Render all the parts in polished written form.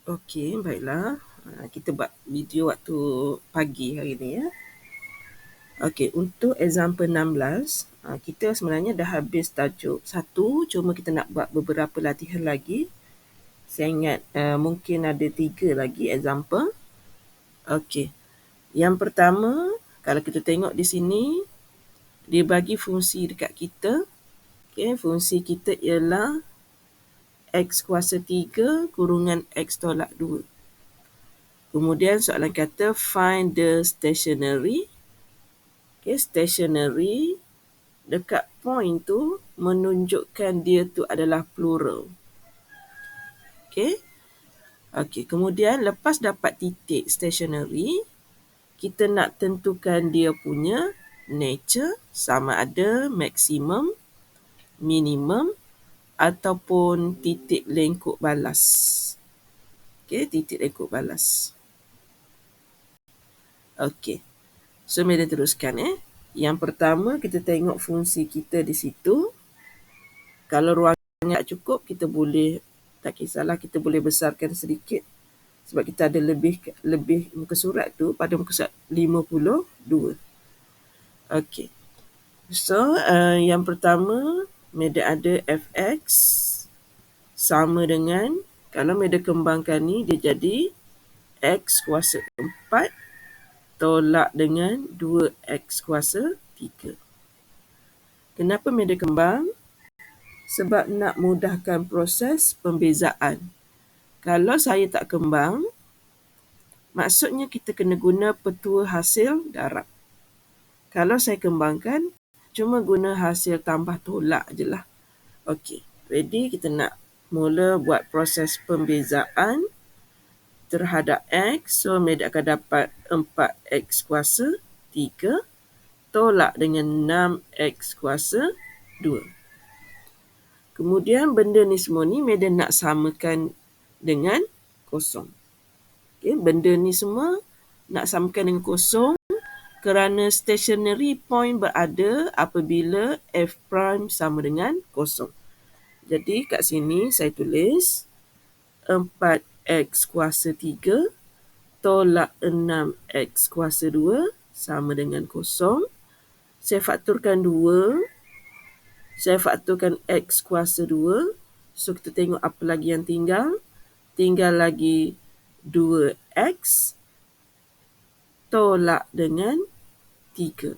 Okey, baiklah. Kita buat video waktu pagi hari ni ya. Okey, untuk example 16, kita sebenarnya dah habis tajuk 1, cuma kita nak buat beberapa latihan lagi. Saya ingat mungkin ada 3 lagi example. Okey. Yang pertama, kalau kita tengok di sini, dia bagi fungsi dekat kita. Okey, fungsi kita ialah X kuasa 3 kurungan X tolak 2. Kemudian soalan kata find the stationary. Okay, stationary dekat point tu menunjukkan dia tu adalah plural. Okay. Okay, kemudian lepas dapat titik stationary, kita nak tentukan dia punya nature, sama ada maksimum, minimum ataupun titik lengkuk balas. Okay, titik lengkuk balas. Okey. So, mari teruskan. Yang pertama, kita tengok fungsi kita di situ. Kalau ruangannya tak cukup, kita boleh, tak kisahlah, kita boleh besarkan sedikit. Sebab kita ada lebih muka surat tu pada muka surat 52. Okey. So, yang pertama, media ada fx sama dengan, kalau media kembangkan ni, dia jadi x kuasa 4 tolak dengan 2x kuasa 3. Kenapa media kembang? Sebab nak mudahkan proses pembezaan. Kalau saya tak kembang, maksudnya kita kena guna petua hasil darab. Kalau saya kembangkan, cuma guna hasil tambah tolak je lah. Okey, ready? Kita nak mula buat proses pembezaan terhadap X. So, media akan dapat 4X kuasa 3 tolak dengan 6X kuasa 2. Kemudian, benda ni semua ni media nak samakan dengan kosong. Okay, benda ni semua nak samakan dengan kosong kerana stationary point berada apabila F prime sama dengan kosong. Jadi, kat sini saya tulis 4X kuasa 3 tolak 6X kuasa 2 sama dengan kosong. Saya fakturkan 2. Saya fakturkan X kuasa 2. So, kita tengok apa lagi yang tinggal. Tinggal lagi 2X tolak dengan 3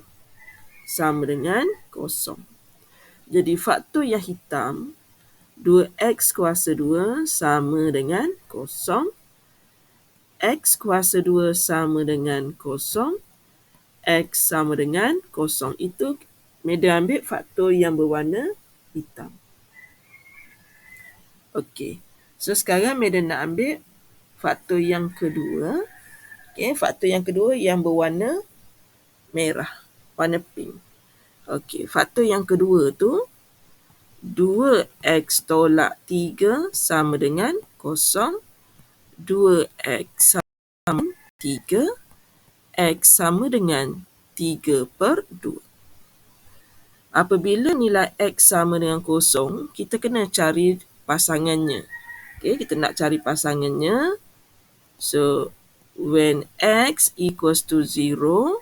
sama dengan kosong. Jadi, faktor yang hitam 2x kuasa 2 sama dengan kosong. X kuasa 2 sama dengan kosong. X sama dengan kosong. Itu media ambil faktor yang berwarna hitam. Okey. So, sekarang media nak ambil faktor yang kedua. Okey, faktor yang kedua yang berwarna merah. Warna pink. Okey, faktor yang kedua tu 2x tolak 3 sama dengan kosong. 2x sama 3. X sama dengan 3/2. Apabila nilai X sama dengan kosong, kita kena cari pasangannya. Okay, kita nak cari pasangannya. So, when X equals to 0,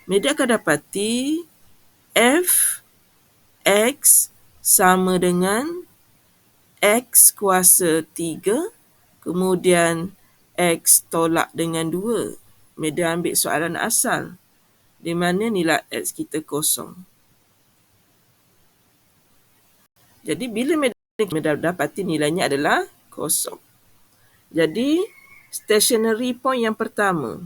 media akan dapati F X sama dengan X kuasa 3, kemudian X tolak dengan 2. Media ambil soalan asal, di mana nilai X kita kosong. Jadi, bila media dapati nilainya adalah kosong. Jadi, stationary point yang pertama.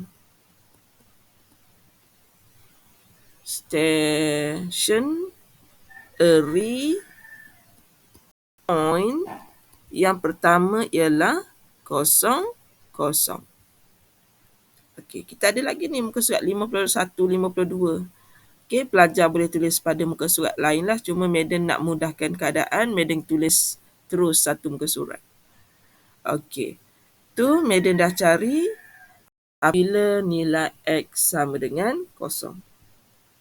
Stationary point yang pertama ialah 0, 0. Okey, kita ada lagi ni muka surat 51, 52. Okey, pelajar boleh tulis pada muka surat lain lah. Cuma Madam nak mudahkan keadaan, Madam tulis terus satu muka surat. Okey, tu Madam dah cari apabila nilai X sama dengan 0.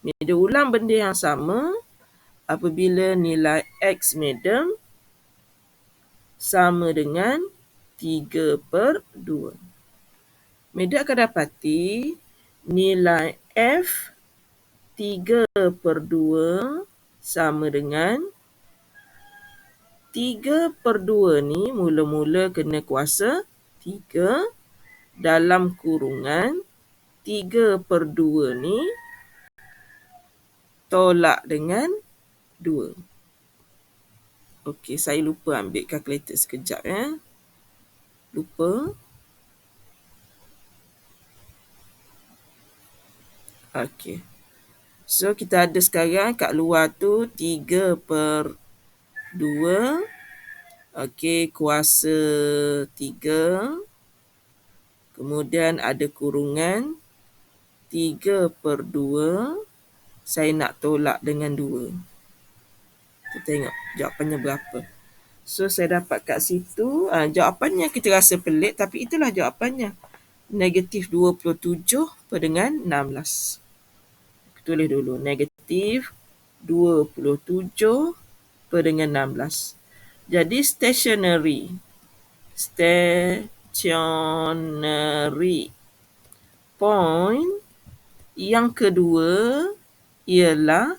Madam ulang benda yang sama apabila nilai X Madam sama dengan 3/2. Meda akan dapati nilai F 3/2 sama dengan 3/2 ni mula-mula kena kuasa 3 dalam kurungan 3/2 ni tolak dengan 2. Okey, saya lupa ambil kalkulator sekejap ya. Lupa. Okey. So kita ada sekarang kat luar tu 3/2. Okey, kuasa 3. Kemudian ada kurungan 3/2. Saya nak tolak dengan 2. Kita tengok jawapannya berapa. So saya dapat kat situ, jawapannya kita rasa pelik tapi itulah jawapannya. Negatif 27 per dengan 16. Tulis dulu, negatif 27 per dengan 16. Jadi stationary point yang kedua ialah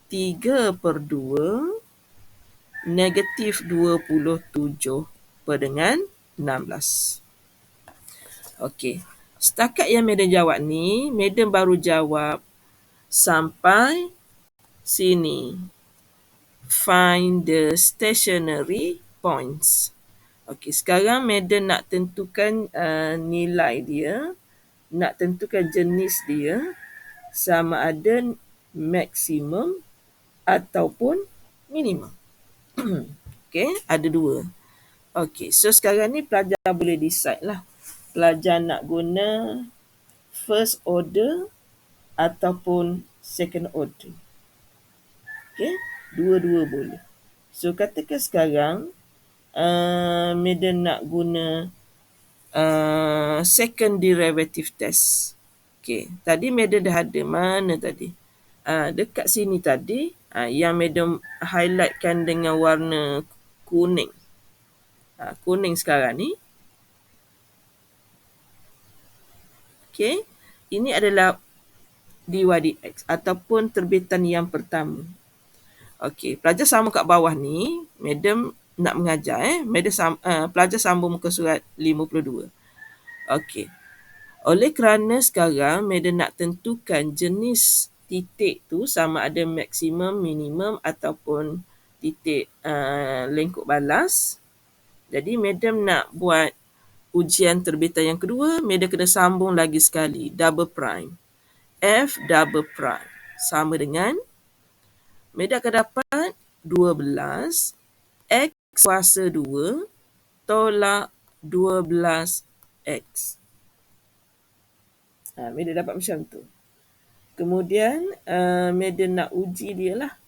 3/2 negatif 27 per dengan 16. Okey. Setakat yang Madam jawab ni, Madam baru jawab sampai sini. Find the stationary points. Okey, sekarang Madam nak tentukan nilai dia, nak tentukan jenis dia sama ada maksimum ataupun minimum. Okey, ada 2. Okey, so sekarang ni pelajar boleh decide lah. Pelajar nak guna first order ataupun second order. Okey, dua-dua boleh. So katakan sekarang Madam nak guna second derivative test. Okey, tadi Madam dah ada mana tadi? Dekat sini tadi, yang Madam highlightkan dengan warna kuning. Kuning sekarang ni. Okey, ini adalah dy dx ataupun terbitan yang pertama. Okey, pelajar sama kat bawah ni, Madam nak mengajar pelajar sambung muka surat 52. Okey. Oleh kerana sekarang Madam nak tentukan jenis titik tu sama ada maksimum, minimum ataupun titik lengkuk balas. Jadi Madam nak buat ujian terbitan yang kedua, Madam kena sambung lagi sekali, double prime. F double prime sama dengan, Madam akan dapat 12 X kuasa 2 tolak 12X. Madam dapat macam tu. Kemudian Madam nak uji dia lah.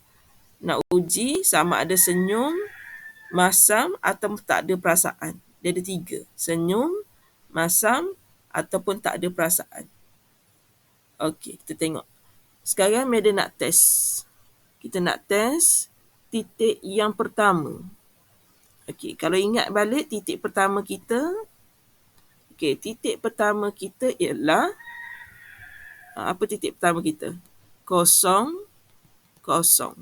Nak uji sama ada senyum, masam atau tak ada perasaan. Dia ada 3. Senyum, masam ataupun tak ada perasaan. Okey, kita tengok. Sekarang Madam nak test. Kita nak test titik yang pertama. Okey, kalau ingat balik titik pertama kita. Okey, titik pertama kita ialah, apa titik pertama kita? 0, 0.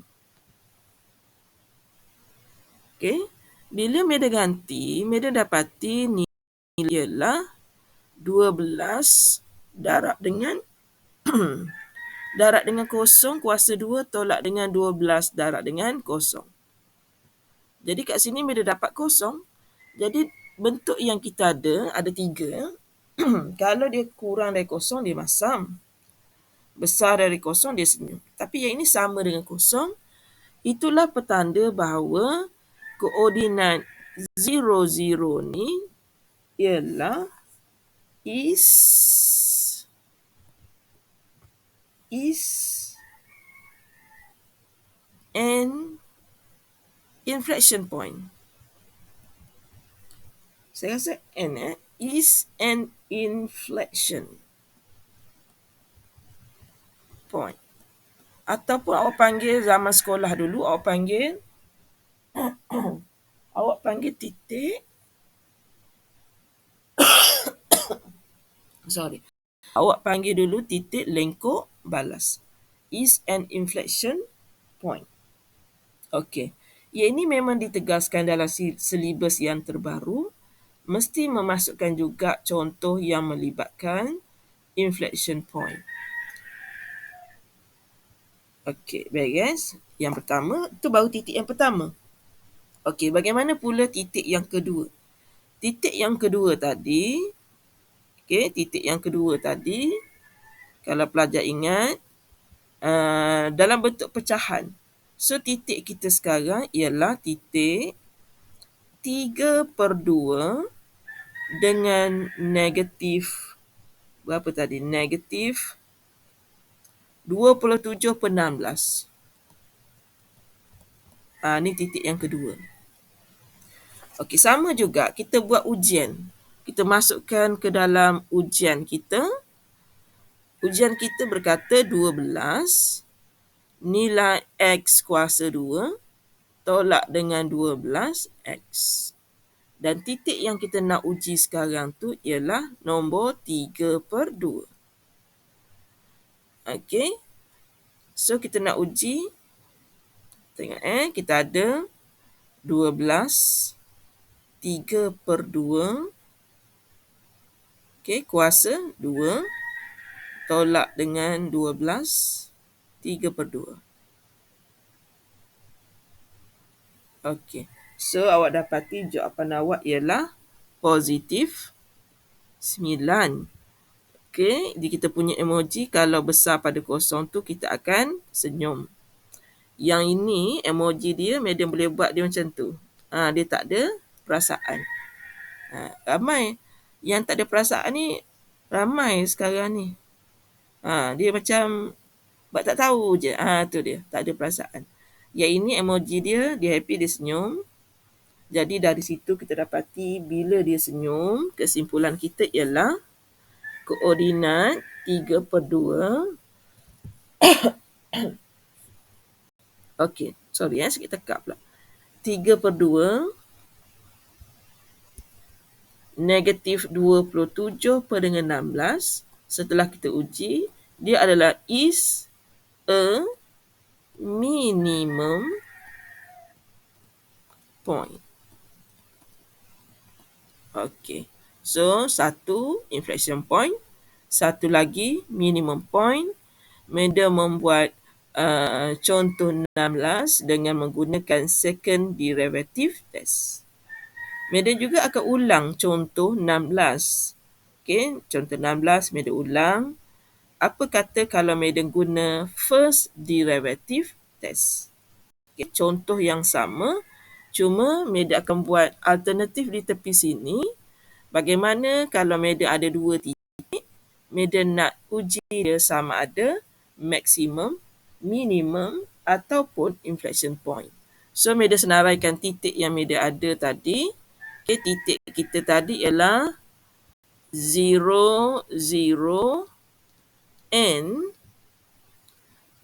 Okey, bila Madam ganti, Madam dapati nilai ialah 12 darab dengan darab dengan 0 kuasa 2 tolak dengan 12 darab dengan 0. Jadi kat sini Madam dapat 0. Jadi bentuk yang kita ada 3. Kalau dia kurang dari 0, dia masam. Besar dari 0, dia senyum. Tapi yang ini sama dengan 0. Itulah petanda bahawa koordinat 0, 0 ni ialah is an inflection point. Saya rasa N is an inflection point. Ataupun awak panggil zaman sekolah dulu, awak panggil titik Sorry. Awak panggil dulu titik lengkuk balas. Is an inflection point. Okey. Ia ini memang ditegaskan dalam silibus yang terbaru. Mesti memasukkan juga contoh yang melibatkan inflection point. Okey, beres. Yang pertama, itu baru titik yang pertama. Okey, bagaimana pula titik yang kedua? Titik yang kedua tadi, kalau pelajar ingat, dalam bentuk pecahan. So, titik kita sekarang ialah titik 3/2 dengan negatif, berapa tadi? Negatif 27/16. Ni titik yang kedua. Okey, sama juga kita buat ujian. Kita masukkan ke dalam ujian kita. Ujian kita berkata 12 nilai X kuasa 2 tolak dengan 12X. Dan titik yang kita nak uji sekarang tu ialah nombor 3/2. Okey. So, kita nak uji. Tengok kita ada 12 3/2. Okey, kuasa 2 tolak dengan 12 3/2. Okey. So, awak dapati jawapan awak ialah positif 9. Okey, jadi kita punya emoji kalau besar pada kosong tu kita akan senyum. Yang ini emoji dia Madam boleh buat dia macam tu. Dia tak ada perasaan. Ramai yang tak ada perasaan ni, ramai sekarang ni. Dia macam buat tak tahu je. Tu dia, tak ada perasaan. Yang ini emoji dia happy, dia senyum. Jadi dari situ kita dapati bila dia senyum, kesimpulan kita ialah koordinat 3/2. Okey, sorry sikit tekak pula. 3/2 negatif 27/16. Setelah kita uji, dia adalah is a minimum point. Okey. So, satu inflection point, satu lagi minimum point. Madam membuat contoh 16 dengan menggunakan second derivative test. Madam juga akan ulang contoh 16. Okey, contoh 16 Madam ulang. Apa kata kalau Madam guna first derivative test? Okay, contoh yang sama, cuma Madam akan buat alternatif di tepi sini. Bagaimana kalau Madam ada dua titik, Madam nak uji dia sama ada maksimum, minimum ataupun inflection point. So, Madam senaraikan titik yang Madam ada tadi. Okay, titik kita tadi ialah 0, 0 and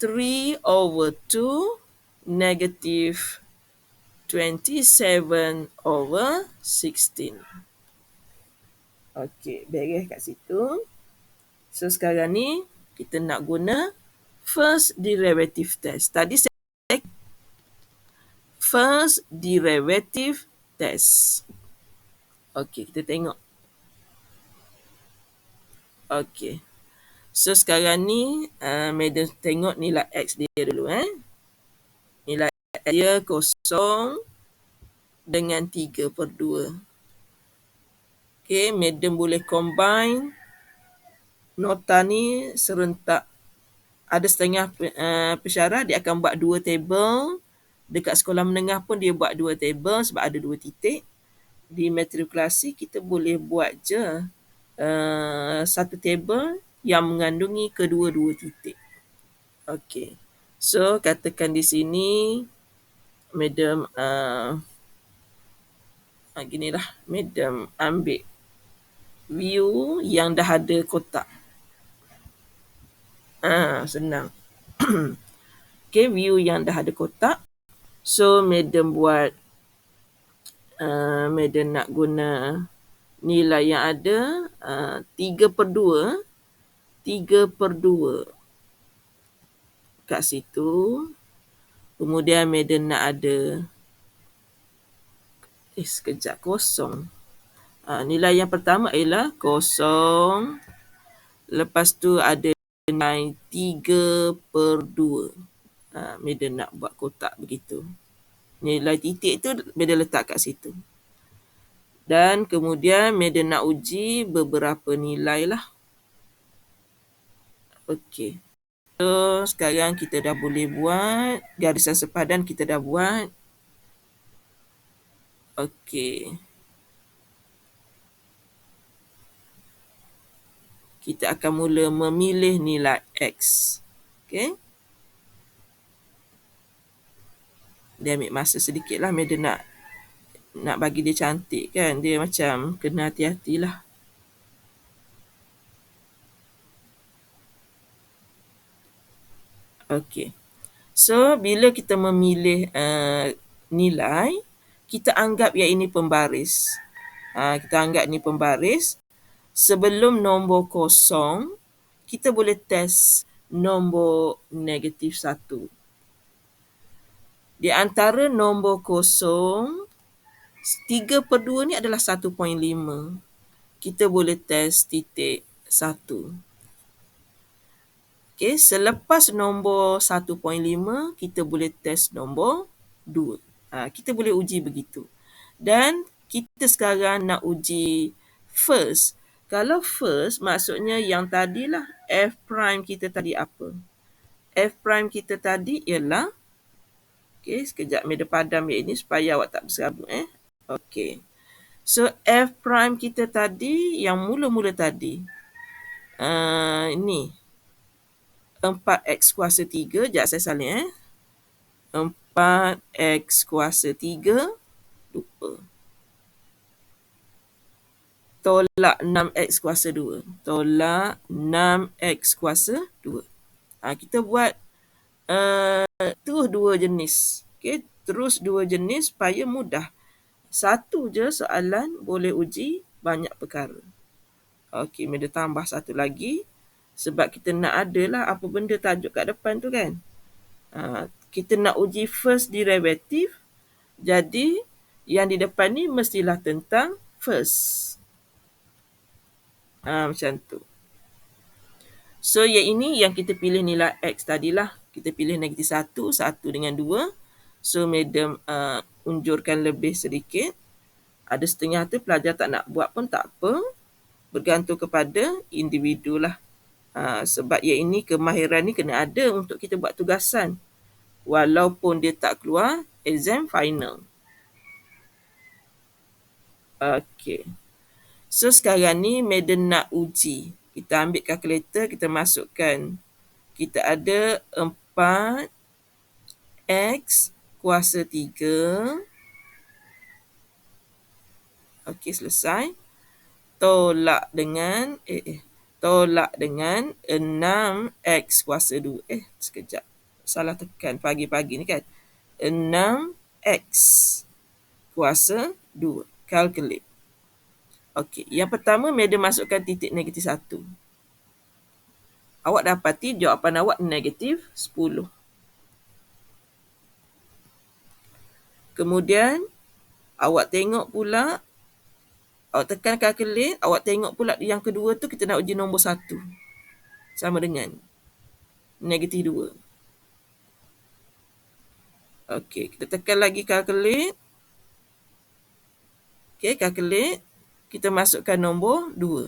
3/2 negative 27/16. Okey, beres kat situ. So, sekarang ni kita nak guna first derivative test. Tadi saya first derivative test. Okey, kita tengok. Okey. So, sekarang ni Madam tengok nilai X dia dulu. Nilai X dia 0 dengan 3/2. Okey, Madam boleh combine nota ni serentak. Ada setengah pensyarah dia akan buat 2 table. Dekat sekolah menengah pun dia buat 2 table sebab ada 2 titik. Di matrikulasi kita boleh buat je satu table yang mengandungi kedua-dua titik. Okey. So, katakan di sini Madam ginilah, Madam ambil view yang dah ada kotak. Senang. Okay, view yang dah ada kotak. So, Madam buat Madam nak guna nilai yang ada 3/2 kat situ. Kemudian Madam nak ada sekejap, kosong. Nilai yang pertama ialah kosong. Lepas tu ada nilai 3/2. Madam nak buat kotak begitu. Nilai titik tu Madam letak kat situ. Dan kemudian Madam nak uji beberapa nilai lah. Okey. So, sekarang kita dah boleh buat. Garisan sepadan kita dah buat. Okey. Kita akan mula memilih nilai X. Okey. Dia ambil masa sedikit lah. Madam nak bagi dia cantik kan. Dia macam kena hati-hatilah. Okey. So, bila kita memilih nilai, kita anggap yang ini pembaris. Kita anggap ni pembaris. Sebelum nombor kosong, kita boleh test nombor negatif 1. Di antara nombor kosong, 3/2 ni adalah 1.5. Kita boleh test titik 1. Okay, selepas nombor 1.5, kita boleh test nombor 2. Kita boleh uji begitu. Dan kita sekarang nak uji first. Kalau first, maksudnya yang tadilah F prime kita tadi apa? F prime kita tadi ialah, okay, sekejap Madam padam yang ini supaya awak tak berserabut. Okay. So, F prime kita tadi, yang mula-mula tadi, ni 4x kuasa 3. Sekejap saya salin. 4x kuasa 3. Lupa. Tolak 6x kuasa 2. Tolak 6x kuasa 2. Kita buat terus dua jenis. Okay? Terus dua jenis supaya mudah. Satu je soalan boleh uji banyak perkara. Okey, Madam tambah satu lagi. Sebab kita nak adalah apa benda tajuk kat depan tu kan. Kita nak uji first derivative. Jadi, yang di depan ni mestilah tentang first. Macam tu. So, yang ini yang kita pilih nilai X tadilah. Kita pilih negatif 1, 1 dengan 2. So, Madam unjurkan lebih sedikit. Ada setengah tu pelajar tak nak buat pun tak apa. Bergantung kepada individu lah. Sebab yang ini kemahiran ni kena ada untuk kita buat tugasan. Walaupun dia tak keluar exam final. Okey. So, sekarang ni Madam nak uji. Kita ambil kalkulator, kita masukkan. Kita ada 4x kuasa 3. Okey, selesai. Tolak dengan 6x kuasa 2. Sekejap. Salah tekan pagi-pagi ni kan. 6x kuasa 2. Calculate. Okey, yang pertama Madam masukkan titik negatif 1. Awak dapati jawapan awak negatif 10. Kemudian, awak tengok pula, awak tekan calculate, awak tengok pula yang kedua tu kita nak uji nombor 1. Sama dengan negatif 2. Okey, kita tekan lagi calculate. Okey, calculate. Kita masukkan nombor 2.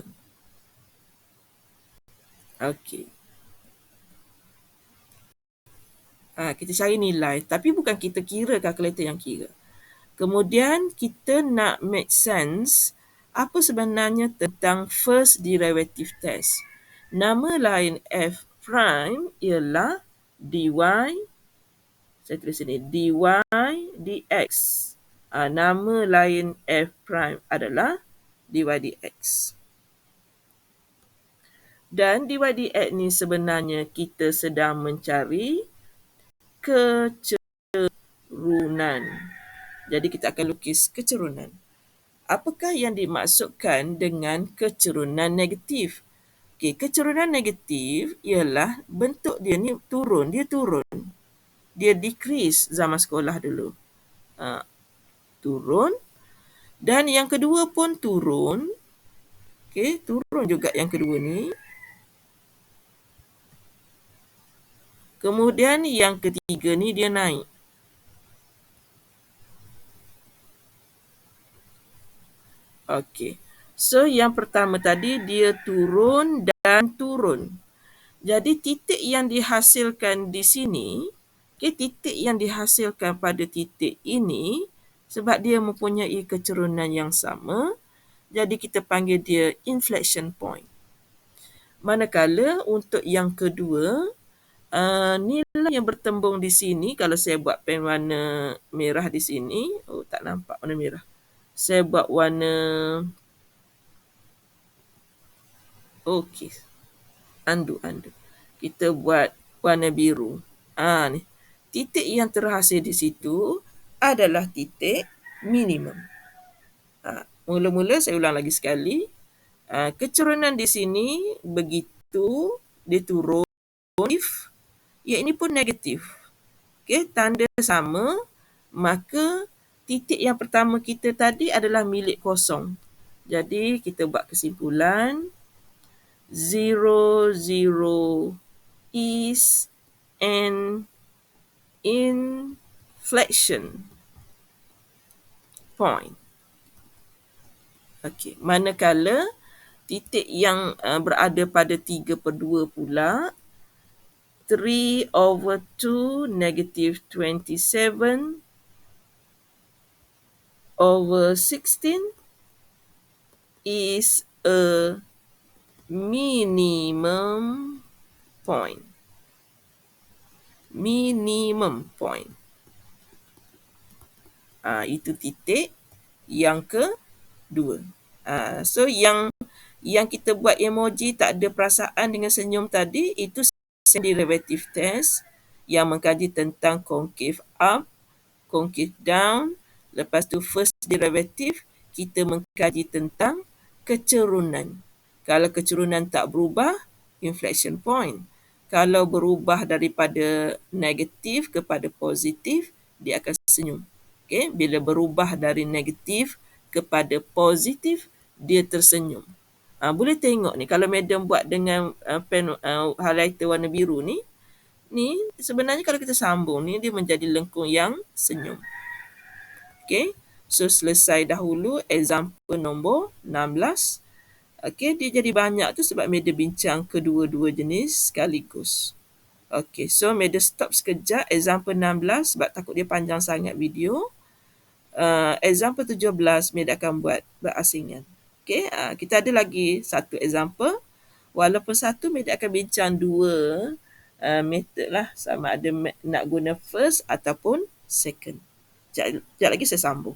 Okey. Kita cari nilai. Tapi bukan kita kira, kalkulator yang kira. Kemudian kita nak make sense apa sebenarnya tentang first derivative test. Nama lain F prime ialah dy. Saya tulis sini. Dy dx. Nama lain F prime adalah dy dx. Dan dy dx ni sebenarnya kita sedang mencari kecerunan. Jadi kita akan lukis kecerunan. apakah yang dimaksudkan dengan kecerunan negatif? Okey, kecerunan negatif ialah bentuk dia ni turun, dia decrease zaman sekolah dulu. Turun, dan yang kedua pun turun. Okey, turun juga yang kedua ni. Kemudian yang ketiga ni dia naik. Okey. So yang pertama tadi dia turun dan turun. Jadi titik yang dihasilkan di sini, titik yang dihasilkan pada titik ini, sebab dia mempunyai kecerunan yang sama, jadi kita panggil dia inflection point. Manakala untuk yang kedua, nilai yang bertembung di sini, kalau saya buat pen warna merah di sini, tak nampak warna merah. Saya buat warna, okey, undo. Kita buat warna biru. Ni. Titik yang terhasil di situ adalah titik minimum. Mula-mula saya ulang lagi sekali. Kecerunan di sini begitu dia turun, ini pun negatif. Okey, tanda sama, maka titik yang pertama kita tadi adalah milik kosong. Jadi kita buat kesimpulan, 0, 0 is an inflection point. Okey, manakala titik yang berada pada 3/2 pula, 3/2 negative 27/16 is a minimum point. Minimum point. Itu titik yang kedua. So yang kita buat emoji tak ada perasaan dengan senyum tadi, itu derivative test yang mengkaji tentang concave up, concave down. Lepas tu first derivative, kita mengkaji tentang kecerunan. Kalau kecerunan tak berubah, inflection point. Kalau berubah daripada negatif kepada positif, dia akan senyum. Okay? Bila berubah dari negatif kepada positif, dia tersenyum. Boleh tengok ni, kalau madam buat dengan pen highlighter warna biru ni sebenarnya kalau kita sambung ni, dia menjadi lengkung yang senyum. Okay, so selesai dahulu example nombor 16. Okay, dia jadi banyak tu sebab madam bincang kedua-dua jenis sekaligus. Okay, so madam stop sekejap example 16 sebab takut dia panjang sangat video. Example 17 madam akan buat berasingan. Okay, kita ada lagi satu example. Walaupun satu, madam akan bincang dua method lah. Sama ada nak guna first ataupun second. Sekejap lagi saya sambung.